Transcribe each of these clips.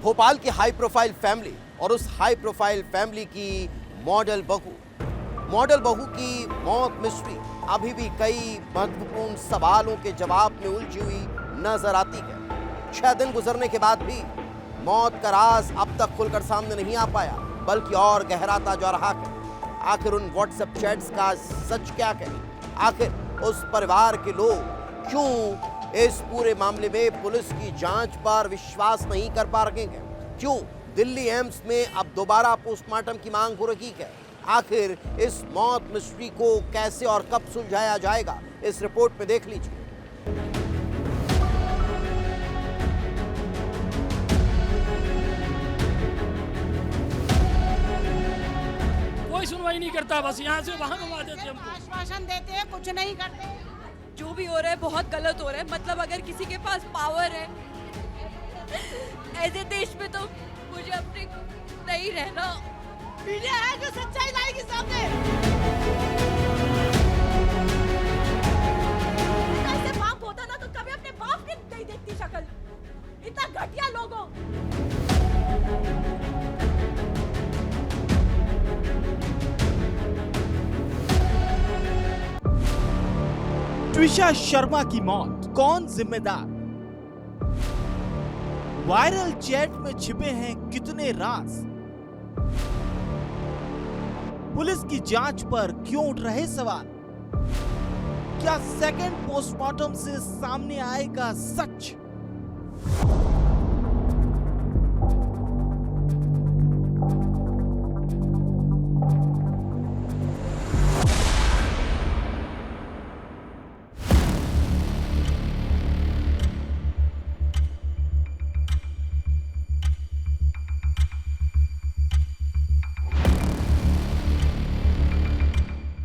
भोपाल की high profile family और उस हाई प्रोफाइल फैमिली की मॉडल बहू की मौत मिस्ट्री अभी भी कई महत्वपूर्ण सवालों के जवाब में उलझी हुई नजर आती है। 6 दिन गुजरने के बाद भी मौत का राज अब तक खुलकर सामने नहीं आ पाया, बल्कि और गहराता जा रहा है। आखिर उन व्हाट्सएप चैट्स का सच क्या है? आखिर उस परिवार के लोग क्यों इस पूरे मामले में पुलिस की जांच पर विश्वास नहीं कर पा रहे हैं? क्यों दिल्ली एम्स में अब दोबारा पोस्टमार्टम की मांग हो रही है? आखिर इस मौत मिस्ट्री को कैसे और कब सुलझाया जाएगा, इस रिपोर्ट में देख लीजिए। कोई सुनवाई नहीं करता, बस यहाँ से वहाँ घुमा देते हमको। आश्वासन देते हैं, कुछ नहीं करते। जो भी हो रहा है बहुत गलत हो रहा है। मतलब अगर किसी के पास पावर है ऐसे देश में, तो मुझे अपने नहीं रहना। मीडिया है जो सच्चाई लाएगी सामने। ऐसे बाप होता ना तो कभी अपने बाप की नहीं देखती शक्ल। इतना घटिया लोगों। ट्विशा शर्मा की मौत, कौन जिम्मेदार? वायरल चैट में छिपे हैं कितने राज? पुलिस की जांच पर क्यों उठ रहे सवाल? क्या सेकंड पोस्टमार्टम से सामने आएगा सच?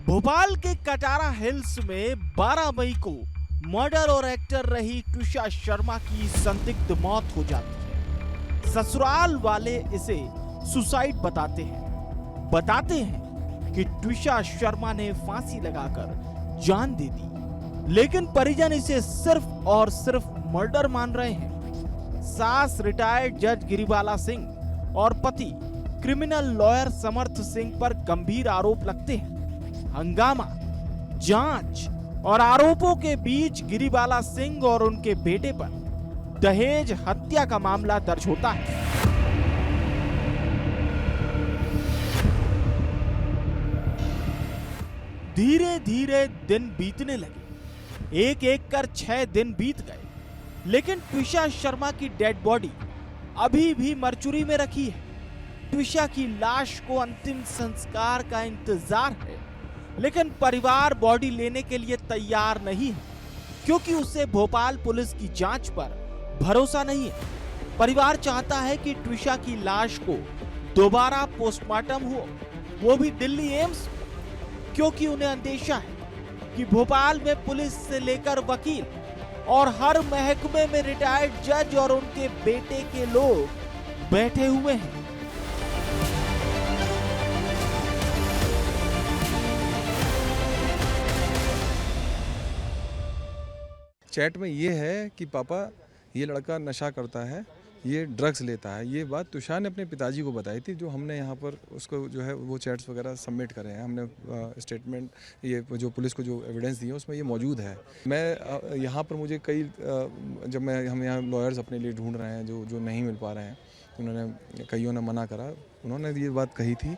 भोपाल के कटारा हिल्स में 12 मई को मर्डर और एक्टर रही ट्विशा शर्मा की संदिग्ध मौत हो जाती है। ससुराल वाले इसे सुसाइड बताते हैं कि ट्विशा शर्मा ने फांसी लगाकर जान दे दी, लेकिन परिजन इसे सिर्फ और सिर्फ मर्डर मान रहे हैं। सास रिटायर्ड जज गिरिबाला सिंह और पति क्रिमिनल लॉयर समर्थ सिंह पर गंभीर आरोप लगते हैं। हंगामा, जांच और आरोपों के बीच गिरिबाला सिंह और उनके बेटे पर दहेज हत्या का मामला दर्ज होता है। धीरे धीरे दिन बीतने लगे। एक एक कर 6 दिन बीत गए, लेकिन ट्विशा शर्मा की डेड बॉडी अभी भी मरचुरी में रखी है। ट्विशा की लाश को अंतिम संस्कार का इंतजार है, लेकिन परिवार बॉडी लेने के लिए तैयार नहीं है, क्योंकि उसे भोपाल पुलिस की जांच पर भरोसा नहीं है। परिवार चाहता है कि ट्विशा की लाश को दोबारा पोस्टमार्टम हो, वो भी दिल्ली एम्स, क्योंकि उन्हें अंदेशा है कि भोपाल में पुलिस से लेकर वकील और हर महकमे में रिटायर्ड जज और उनके बेटे के लोग बैठे हुए हैं। चैट में ये है कि पापा ये लड़का नशा करता है, ये ड्रग्स लेता है। ये बात तुषार ने अपने पिताजी को बताई थी, जो हमने यहाँ पर उसको जो है वो चैट्स वगैरह सबमिट करे हैं। हमने स्टेटमेंट, ये जो पुलिस को जो एविडेंस दी है उसमें ये मौजूद है। मैं यहाँ पर मुझे कई जब हम यहाँ लॉयर्स अपने लिए ढूंढ रहे हैं जो नहीं मिल पा रहे हैं, उन्होंने कईयों ने मना करा। उन्होंने ये बात कही थी,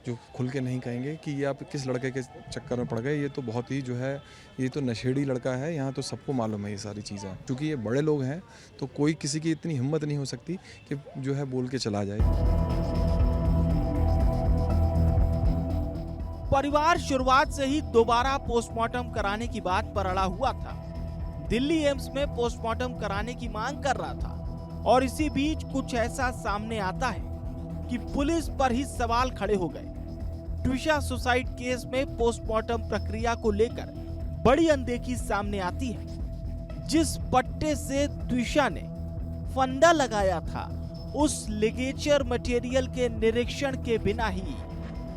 जो खुल के नहीं कहेंगे कि ये आप किस लड़के के चक्कर में पड़ गए। ये तो बहुत ही जो है, ये तो नशेड़ी लड़का है, यहाँ तो सबको मालूम है ये सारी चीज़ें। क्योंकि ये बड़े लोग हैं तो कोई किसी की इतनी हिम्मत नहीं हो सकती कि जो है बोल के चला जाए। परिवार शुरुआत से ही दोबारा पोस्टमार्टम कराने की बात पर अड़ा हुआ था। दिल्ली एम्स में पोस्टमार्टम कराने की मांग कर रहा था, और इसी बीच कुछ ऐसा सामने आता है कि पुलिस पर ही सवाल खड़े हो गए। ट्विशा सुसाइड केस में पोस्टमार्टम प्रक्रिया को लेकर बड़ी अनदेखी सामने आती है। जिस पट्टे से ट्विशा ने फंदा लगाया था, उस लिगेचर मटेरियल के निरीक्षण के बिना ही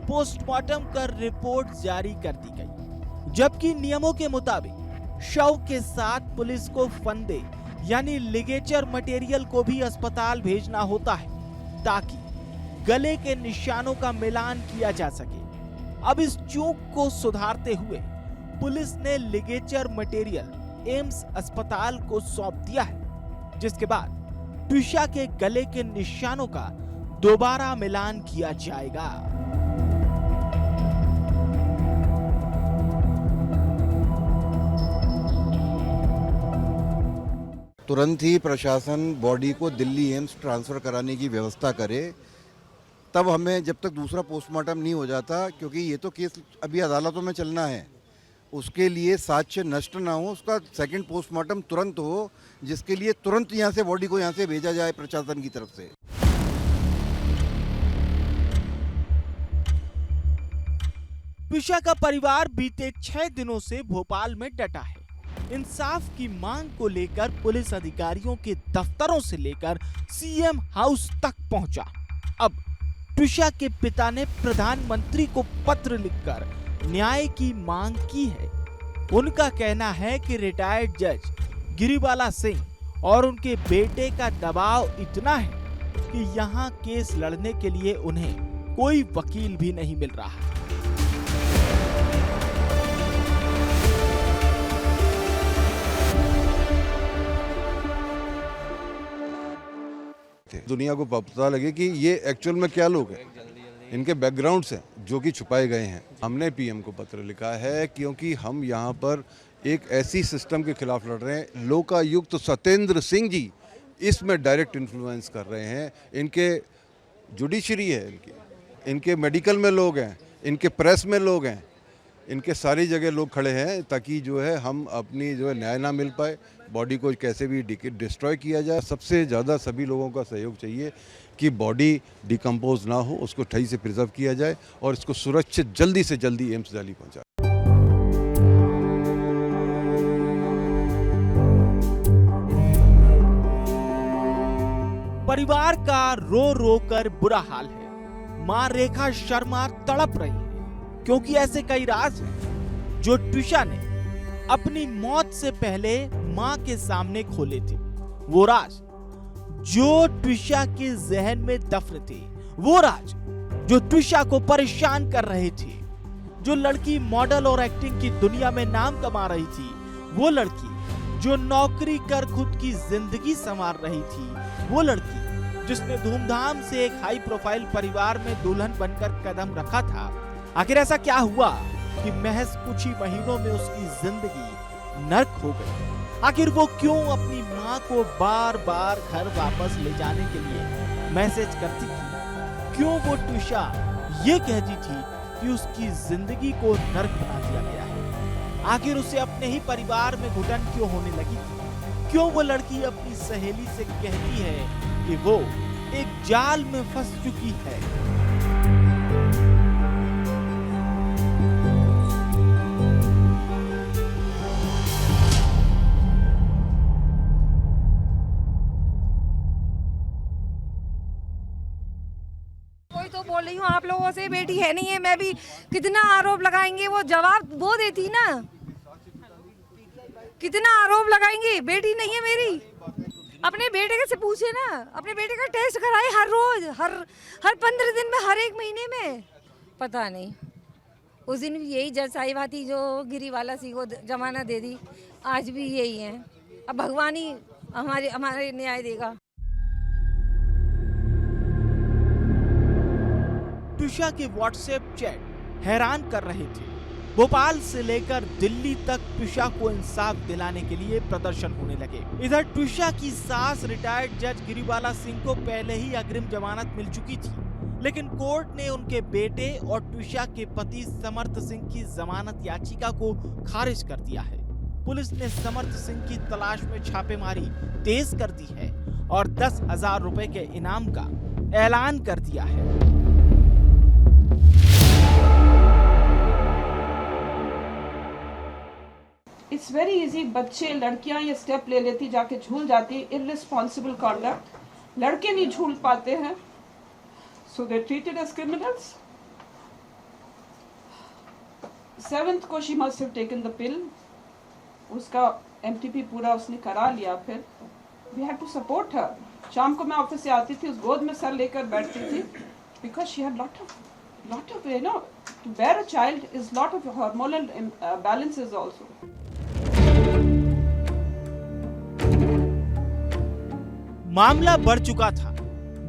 पोस्टमार्टम कर रिपोर्ट जारी कर दी गई, जबकि नियमों के मुताबिक शव के साथ पुलिस को फंदे यानी लिगेचर मटेरियल को भी अस्पताल भेजना होता है ताकि गले के निशानों का मिलान किया जा सके। अब इस चूक को सुधारते हुए पुलिस ने लिगेचर मटेरियल एम्स अस्पताल को सौंप दिया है, जिसके बाद ट्विशा के गले के निशानों का दोबारा मिलान किया जाएगा। तुरंत ही प्रशासन बॉडी को दिल्ली एम्स ट्रांसफ़र कराने की व्यवस्था करे, तब हमें जब तक दूसरा पोस्टमार्टम नहीं हो जाता, क्योंकि ये तो केस अभी अदालतों में चलना है, उसके लिए साक्ष्य नष्ट ना हो, उसका सेकंड पोस्टमार्टम तुरंत हो, जिसके लिए तुरंत यहाँ से बॉडी को यहाँ से भेजा जाए प्रशासन की तरफ से। ट्विशा का परिवार बीते 6 दिनों से भोपाल में डटा है। इंसाफ की मांग को लेकर पुलिस अधिकारियों के दफ्तरों से लेकर सीएम हाउस तक पहुंचा। अब ट्विशा के पिता ने प्रधानमंत्री को पत्र लिखकर न्याय की मांग की है। उनका कहना है कि रिटायर्ड जज गिरिबाला सिंह और उनके बेटे का दबाव इतना है कि यहाँ केस लड़ने के लिए उन्हें कोई वकील भी नहीं मिल रहा। दुनिया को पता लगे कि ये एक्चुअल में क्या लोग हैं, इनके बैकग्राउंड्स हैं जो कि छुपाए गए हैं। हमने पीएम को पत्र लिखा है क्योंकि हम यहाँ पर एक ऐसी सिस्टम के खिलाफ लड़ रहे हैं। लोकायुक्त सत्येंद्र सिंह जी इसमें डायरेक्ट इन्फ्लुएंस कर रहे हैं। इनके जुडिशरी है, इनके मेडिकल में लोग हैं, इनके प्रेस में लोग हैं, इनके सारी जगह लोग खड़े हैं ताकि जो है हम अपनी जो है न्याय ना मिल पाए, बॉडी को कैसे भी डिस्ट्रॉय किया जाए। सबसे ज़्यादा सभी लोगों का सहयोग चाहिए कि बॉडी डिकम्पोज ना हो, उसको सही से प्रिजर्व किया जाए और इसको सुरक्षित जल्दी से जल्दी एम्स दिल्ली पहुंचाए। परिवार का रो रो कर बुरा हाल है। मां रेखा शर्मा तड़प रही है क्योंकि ऐसे कई राज हैं जो ट्विशा ने अपनी मौत से पहले मां के सामने खोले थे। वो राज जो ट्विशा के जहन में दफन थे, वो राज जो ट्विशा को परेशान कर रहे थे। जो लड़की मॉडल और एक्टिंग की दुनिया में नाम कमा रही थी, वो लड़की जो नौकरी कर खुद की जिंदगी संवार रही थी, वो लड़की जिसने धूमधाम से एक हाई प्रोफाइल परिवार में दुल्हन बनकर कदम रखा था। आखिर ऐसा क्या हुआ कि महज कुछ ही महीनों में उसकी जिंदगी नर्क हो गई? आखिर वो क्यों अपनी मां को बार बार घर वापस ले जाने के लिए मैसेज करती थी? क्यों वो ट्विशा ये कहती थी कि उसकी जिंदगी को नर्क बना दिया गया है? आखिर उसे अपने ही परिवार में घुटन क्यों होने लगी थी? क्यों वो लड़की अपनी सहेली से कहती है कि वो एक जाल में फंस चुकी है? बोल रही हूँ आप लोगों से, बेटी है नहीं है, मैं भी कितना आरोप लगाएंगे, वो जवाब वो देती ना, कितना आरोप लगाएंगे, बेटी नहीं है मेरी। अपने बेटे से पूछे ना, अपने बेटे का टेस्ट कराए हर रोज, हर 15 दिन में, हर 1 महीने में। पता नहीं, उस दिन भी यही जज साहिबा थी जो गिरिबाला सिंह को जमानत दे दी, आज भी यही है। अब भगवान ही हमारे न्याय देगा। ट्विशा के व्हाट्सएप चैट हैरान कर रहे थे। भोपाल से लेकर दिल्ली तक ट्विशा को इंसाफ दिलाने के लिए प्रदर्शन होने लगे। इधर ट्विशा की सास रिटायर्ड जज गिरिबाला सिंह को पहले ही अग्रिम जमानत मिल चुकी थी, लेकिन कोर्ट ने उनके बेटे और ट्विशा के पति समर्थ सिंह की जमानत याचिका को खारिज कर दिया है। पुलिस ने समर्थ सिंह की तलाश में छापेमारी तेज कर दी है और 10,000 रुपए के इनाम का ऐलान कर दिया है। It's very easy. बच्चे लड़कियां ये स्टेप ले लेती, जाके झूल जाती, इररिस्पॉन्सिबल कॉन्डक्ट। लड़के नहीं झूल पाते हैं, so they treated as criminals. 7th को she must have taken the pill. उसका MTP पूरा उसने करा लिया। फिर we had to support her. शाम को मैं ऑफिस से आती थी, उस गोद में सर लेकर बैठती थी, because she had lot of you know, to bear a child is lot of hormonal balances also. मामला बढ़ चुका था,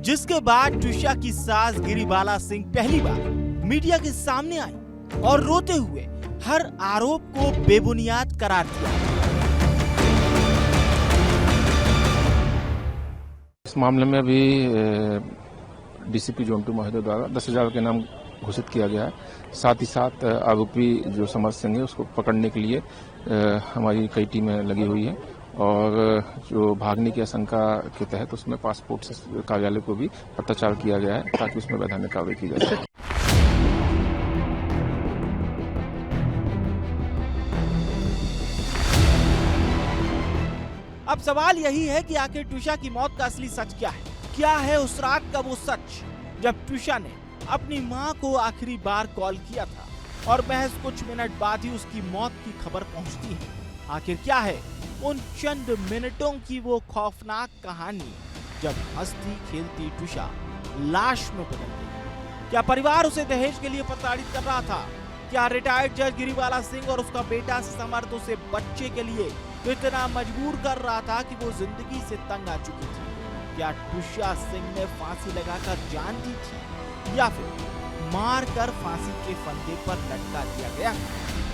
जिसके बाद ट्विशा की सास गिरिबाला सिंह पहली बार मीडिया के सामने आई और रोते हुए हर आरोप को बेबुनियाद करार दिया। इस मामले में अभी डीसीपी जोन 2 महोदय द्वारा 10,000 के नाम घोषित किया गया है। साथ ही साथ आरोपी जो समर्थ सिंह है उसको पकड़ने के लिए हमारी कई टीमें लगी हुई हैं और जो भागने की आशंका के तहत उसमें पासपोर्ट कार्यालय को भी पत्राचार किया गया है ताकि उसमें वैधानिक कार्रवाई की जा सके। अब सवाल यही है कि आखिर ट्विशा की मौत का असली सच क्या है? क्या है उस रात का वो सच जब ट्विशा ने अपनी मां को आखिरी बार कॉल किया था और महज कुछ मिनट बाद ही उसकी मौत की खबर पहुंचती है? आखिर क्या है उन चंद मिनटों की वो खौफनाक कहानी जब हंसती खेलती ट्विशा लाश में बदल गई? क्या परिवार उसे दहेज के लिए प्रताड़ित कर रहा था? क्या रिटायर्ड जज गिरिबाला सिंह और उसका बेटा समर्थ उसे बच्चे के लिए इतना मजबूर कर रहा था कि वो जिंदगी से तंग आ चुकी थी? क्या ट्विशा सिंह ने फांसी लगाकर जान दी थी या फिर मार कर फांसी के फंदे पर लटका दिया गया?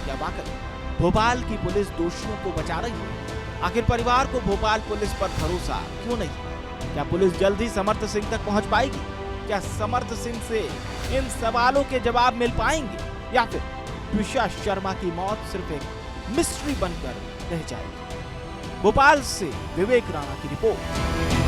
क्या वाकई भोपाल की पुलिस दोषियों को बचा रही है? आखिर परिवार को भोपाल पुलिस पर भरोसा क्यों नहीं? क्या पुलिस जल्द ही समर्थ सिंह तक पहुंच पाएगी? क्या समर्थ सिंह से इन सवालों के जवाब मिल पाएंगे या फिर ट्विशा शर्मा की मौत सिर्फ एक मिस्ट्री बनकर रह जाएगी? भोपाल से विवेक राणा की रिपोर्ट।